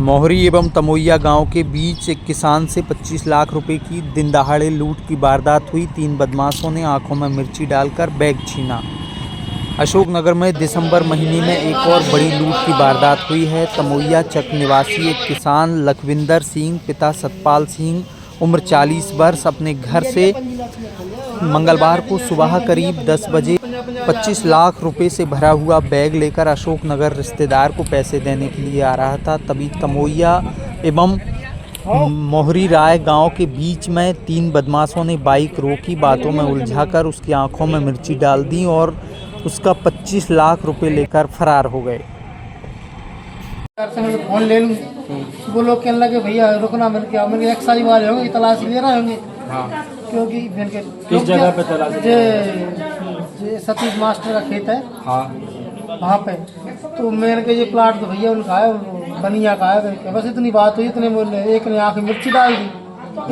मोहरी एवं तमोइया गांव के बीच एक किसान से 25 लाख रुपए की दिनदहाड़े लूट की वारदात हुई। 3 बदमाशों ने आंखों में मिर्ची डालकर बैग छीना। अशोकनगर में दिसंबर महीने में एक और बड़ी लूट की वारदात हुई है। तमोइया चक निवासी एक किसान लखविंदर सिंह पिता सतपाल सिंह उम्र 40 वर्ष अपने घर से मंगलवार को सुबह करीब 10 बजे 25 लाख रुपए से भरा हुआ बैग लेकर अशोकनगर रिश्तेदार को पैसे देने के लिए आ रहा था। तभी तमोइया एवं मोहरी राय गांव के बीच में 3 बदमाशों ने बाइक रोकी, बातों में उलझाकर उसकी आंखों में मिर्ची डाल दी और उसका 25 लाख रुपए लेकर फरार हो गए। फोन ले लूं, वो लोग कहने लगे भैया रुकना, मैंने एक्साइज वाले होंगे तलाशी ले रहे होंगे। हाँ। क्योंकि किस जगह पे तलाशी? सतीश मास्टर का खेत है। हाँ। वहाँ पे तो मैंने कहा ये प्लाट तो भैया उनका है, बनिया का है। बस इतनी बात हुई, इतने बोले। एक ने आँख में मिर्ची डाल दी,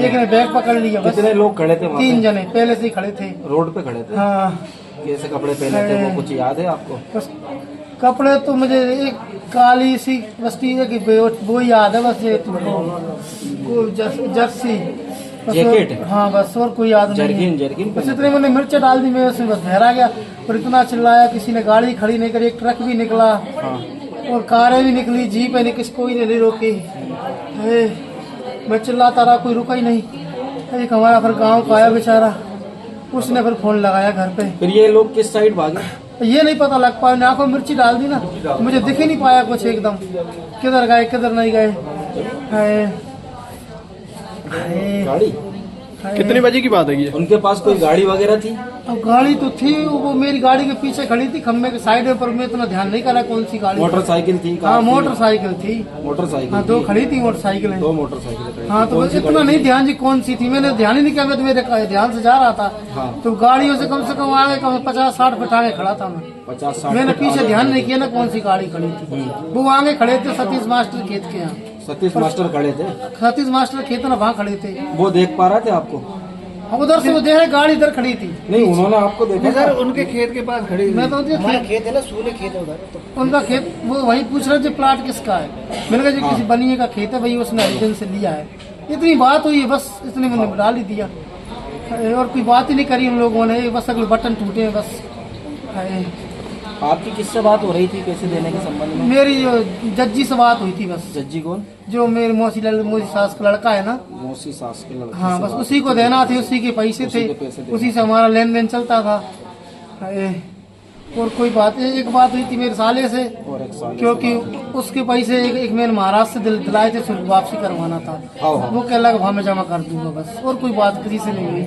एक ने बैग पकड़ लिया। कितने लोग खड़े थे? 3 जने पहले से ही खड़े थे, रोड पे खड़े थे। हाँ। कैसे कपड़े पहने थे, वो कुछ याद है आपको? बस कपड़े तो मुझे एक काली सी बस्ती है कि वो याद है, बस ये जर्सी जैकेट। हाँ बस, और कोई याद नहीं। जर्किन बस इतने मैंने मिर्च डाल दी, मैं उसमें बस बहरा गया। और इतना चिल्लाया, किसी ने गाड़ी खड़ी नहीं करी, एक ट्रक भी निकला। हाँ। और कारें भी निकली, जीप है, कोई नहीं रोकी। मैं चिल्लाता रहा, कोई रुका ही नहीं। एक हमारा फिर गाँव का आया बेचारा, उसने फिर फोन लगाया घर पे। फिर ये लोग किस साइड भागे ये नहीं पता लग पाया, आंखों में मिर्ची डाल दी ना, मुझे दिख ही नहीं पाया कुछ एकदम, किधर गए किधर नहीं गए। गाड़ी कितने बजे की बात है ये? उनके पास कोई गाड़ी वगैरह थी? अब गाड़ी तो थी, वो मेरी गाड़ी के पीछे खड़ी थी खम्बे के साइड में, पर मैं इतना ध्यान नहीं करा कौन सी गाड़ी। मोटरसाइकिल थी? हाँ मोटरसाइकिल थी। मोटरसाइकिल? हाँ 2 खड़ी थी मोटरसाइकिल। 2 मोटरसाइकिल। हाँ तो इतना नहीं ध्यान जी कौन सी थी, मैंने ध्यान ही नहीं किया, मैं तो मेरे ध्यान से जा रहा था। हाँ। तो गाड़ियों से कम आगे 50-60 फीट आगे खड़ा था मैं। 50-60? मैंने पीछे ध्यान नहीं किया ना कौन सी गाड़ी खड़ी थी। वो आगे खड़े थे सतीश मास्टर खेत के यहाँ। सतीश मास्टर खड़े थे? सतीश मास्टर खेत ना वहाँ खड़े थे। वो देख पा रहे थे आपको? उधर से वो देख रहे, गाड़ी इधर खड़ी थी। नहीं, उन्होंने आपको देखा? सर उनके खेत के पास खड़ी। मैं तो खेत है ना, सूले खेत है उधर, उनका खेत। वो वही पूछ रहे थे प्लाट किसका है। मैंने कहा जी किसी बनिए का खेत है भाई, उसने अर्जन से लिया है। इतनी बात हुई है बस, इसने मैंने डाल ही दिया और कोई बात ही नहीं करी उन लोगों ने। बस अगले बटन टूटे हैं बस। आपकी किससे बात हो रही थी पैसे देने के संबंध में? मेरी जज्जी से बात हुई थी बस। जज्जी कौन? जो मेरी मौसी सास का लड़का है ना। मौसी सास के लड़का? हाँ बस उसी को देना थे, उसी के पैसे थे, उसी से हमारा लेन देन चलता था। और कोई बात, एक बात हुई थी मेरे साले से, और एक साले क्योंकि उसके पैसे एक मैंने महाराष्ट्र से दिलाए थे, फिर वापसी करवाना था। वो कह लगा वहाँ मैं जमा कर दूंगा बस, और कोई बात किसी से नहीं हुई।